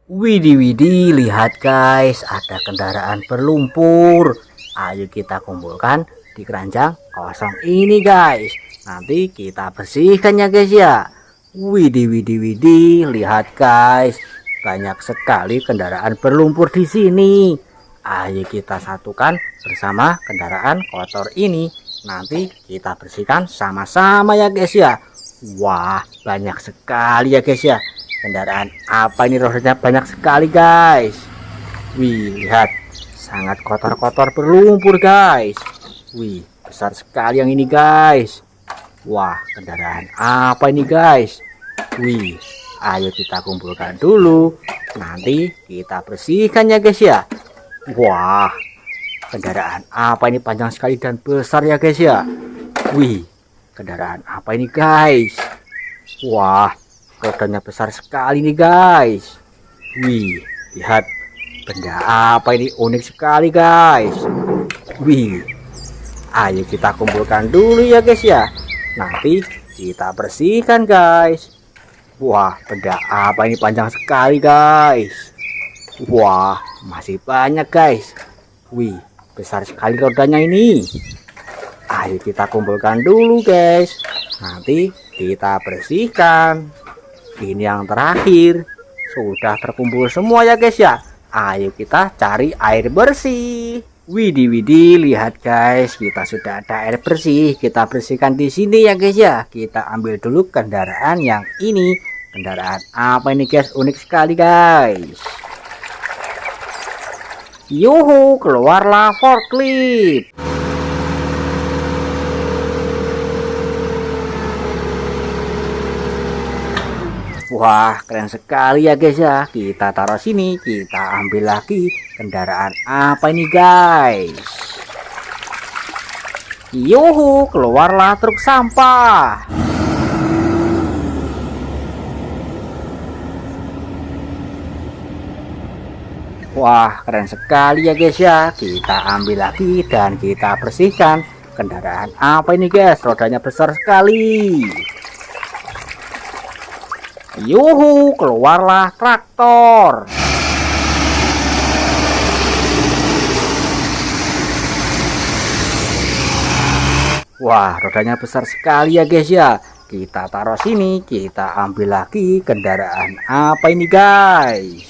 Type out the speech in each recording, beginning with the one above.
Widih, widih, lihat guys, ada kendaraan berlumpur. Ayo kita kumpulkan di keranjang kosong ini guys. Nanti kita bersihkan ya guys ya. Widih, widih, widih, lihat guys, banyak sekali kendaraan berlumpur di sini. Ayo kita satukan bersama kendaraan kotor ini. Nanti kita bersihkan sama-sama ya guys ya. Wah, banyak sekali ya guys ya. Kendaraan apa ini, rodanya banyak sekali guys. Wih, lihat, sangat kotor-kotor berlumpur guys. Wih, besar sekali yang ini guys. Wah, kendaraan apa ini guys? Wih, ayo kita kumpulkan dulu, nanti kita bersihkan ya guys ya. Wah, kendaraan apa ini, panjang sekali dan besar ya guys ya. Wih, kendaraan apa ini guys? Wah, rodanya besar sekali nih guys. Wih, lihat, benda apa ini, unik sekali guys. Wih, ayo kita kumpulkan dulu ya guys ya. Nanti kita bersihkan guys. Wah, benda apa ini, panjang sekali guys. Wah, masih banyak guys. Wih, besar sekali rodanya ini. Ayo kita kumpulkan dulu guys. Nanti kita bersihkan. Ini yang terakhir, sudah terkumpul semua ya guys ya. Ayo kita cari air bersih. Widih, widih, lihat guys, kita sudah ada air bersih. Kita bersihkan di sini ya guys ya. Kita ambil dulu kendaraan yang ini. Kendaraan apa ini guys? Unik sekali guys. Yuhu, keluarlah forklift. Wah, keren sekali ya guys ya. Kita taruh sini, kita ambil lagi. Kendaraan apa ini guys? Yuhu, keluarlah truk sampah. Wah, keren sekali ya guys ya. Kita ambil lagi dan kita bersihkan. Kendaraan apa ini guys? Rodanya besar sekali. Yuhu, keluarlah traktor. Wah, rodanya besar sekali ya guys ya. Kita taruh sini, kita ambil lagi. Kendaraan apa ini guys?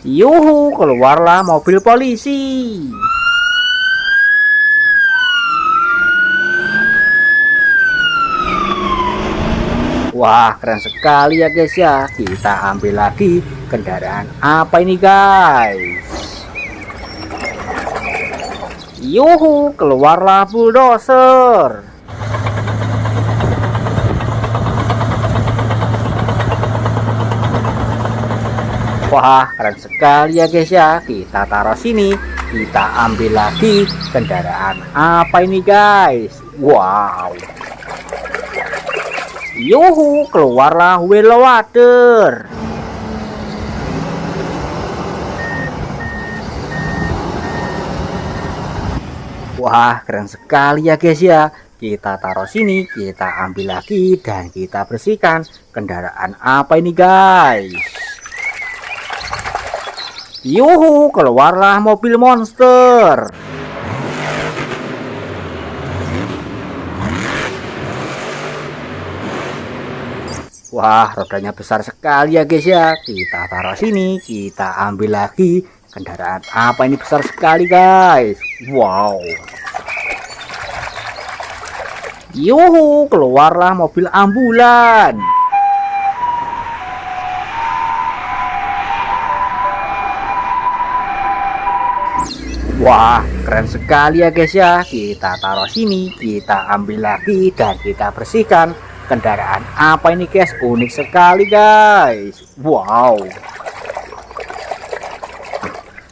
Yuhu, keluarlah mobil polisi. Wah, keren sekali ya guys ya. Kita ambil lagi. Kendaraan apa ini guys? Yuhu, keluarlah bulldozer. Wah, keren sekali ya guys ya. Kita taruh sini, kita ambil lagi. Kendaraan apa ini guys? Wow. Yuhu, keluarlah wheel loader. Wah, keren sekali ya guys ya. Kita taruh sini, kita ambil lagi dan kita bersihkan. Kendaraan apa ini guys? Yuhu, keluarlah mobil monster. Wah, rodanya besar sekali ya guys ya. Kita taruh sini, kita ambil lagi. Kendaraan apa ini, besar sekali guys? Wow. Yuhu, keluarlah mobil ambulan. Wah, keren sekali ya guys ya. Kita taruh sini, kita ambil lagi dan kita bersihkan. Kendaraan apa ini guys? Unik sekali guys. Wow.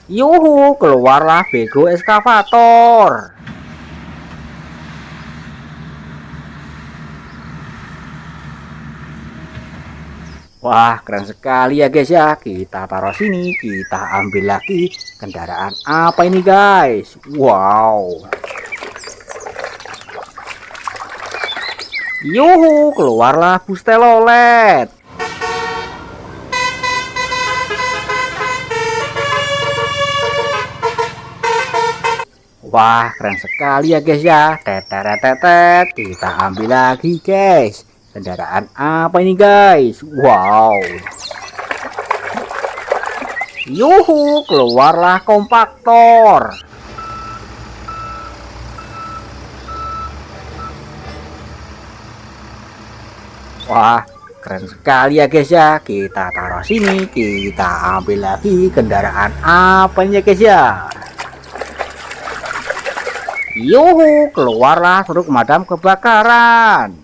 Yuhu, keluarlah bego eskavator. Wah, keren sekali ya guys ya. Kita taruh sini, kita ambil lagi. Kendaraan apa ini guys? Wow. Yuhu, keluarlah bus telolet. Wah, keren sekali ya guys ya. Tetetetetet, kita ambil lagi guys. Kendaraan apa ini guys? Wow. Yuhu, keluarlah kompaktor. Wah, keren sekali ya guys ya. Kita taruh sini, kita ambil lagi kendaraan apa ini ya guys ya. Yuhu, keluarlah truk pemadam kebakaran.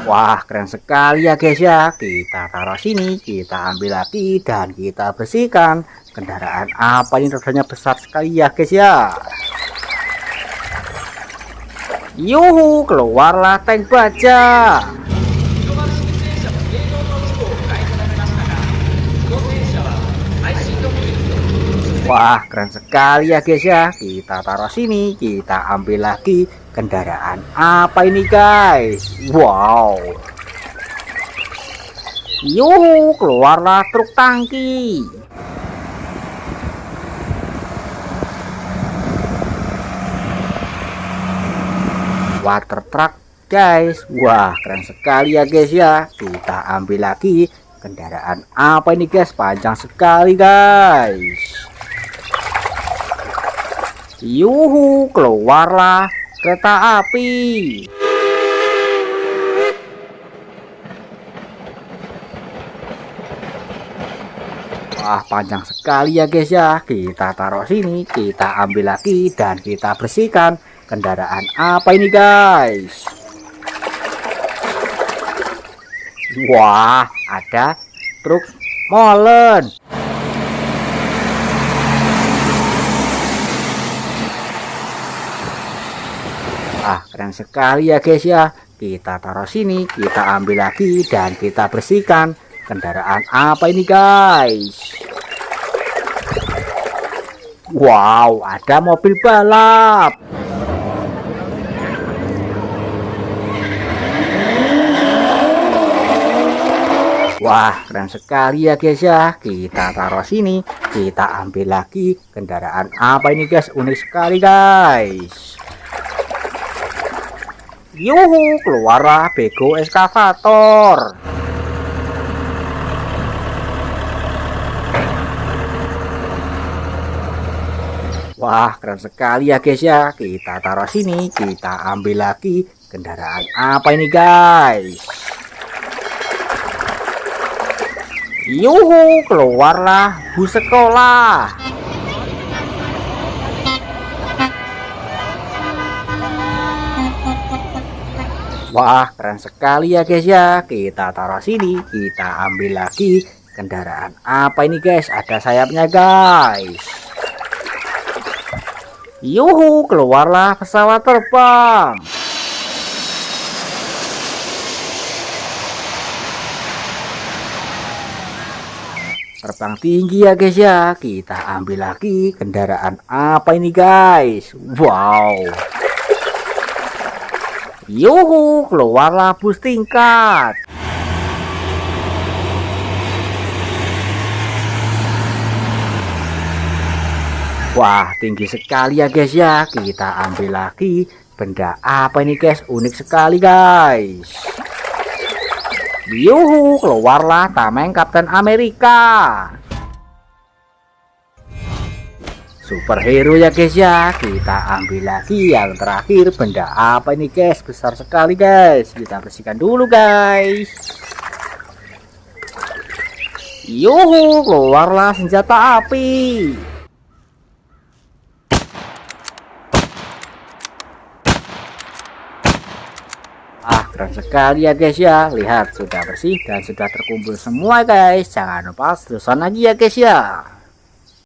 Wah, keren sekali ya guys ya. Kita taruh sini, kita ambil lagi dan kita bersihkan. Kendaraan apa ini, rodanya besar sekali ya guys ya. Yuhu, keluarlah tank baja. Wah, keren sekali ya guys ya. Kita taruh sini, kita ambil lagi kendaraan apa ini guys. Wow. Yuhu, keluarlah truk tangki. Water truck guys. Wah, keren sekali ya guys ya. Kita ambil lagi kendaraan apa ini guys, panjang sekali guys. Yuhu, keluarlah kereta api. Wah, panjang sekali ya guys ya. Kita taruh sini, kita ambil lagi dan kita bersihkan. Kendaraan apa ini guys? Wah, ada truk molen. Ah, keren sekali ya guys ya. Kita taruh sini, kita ambil lagi dan kita bersihkan. Kendaraan apa ini guys? Wow, ada mobil balap. Wah, keren sekali ya guys ya. Kita taruh sini, kita ambil lagi. Kendaraan apa ini guys? Unik sekali guys. Yuhu, keluarlah bego eskavator. Wah, keren sekali ya guys ya. Kita taruh sini, kita ambil lagi. Kendaraan apa ini guys? Yuhu, keluarlah bus sekolah. Wah, keren sekali ya guys ya. Kita taruh sini, kita ambil lagi. Kendaraan apa ini guys? Ada sayapnya guys. Yuhu, keluarlah pesawat terbang. Terbang tinggi ya guys ya. Kita ambil lagi. Kendaraan apa ini guys? Wow. Yuhu, keluarlah bus tingkat. Wah, tinggi sekali ya guys ya. Kita ambil lagi. Benda apa ini guys? Unik sekali guys. Yuhu, keluarlah tameng Kapten Amerika. Superhero ya guys ya. Kita ambil lagi yang terakhir. Benda apa ini guys? Besar sekali guys. Kita bersihkan dulu guys. Yuhu, keluarlah senjata api. Ah, keren sekali ya guys ya. Lihat, sudah bersih dan sudah terkumpul semua guys. Jangan lupa terusan lagi ya guys ya.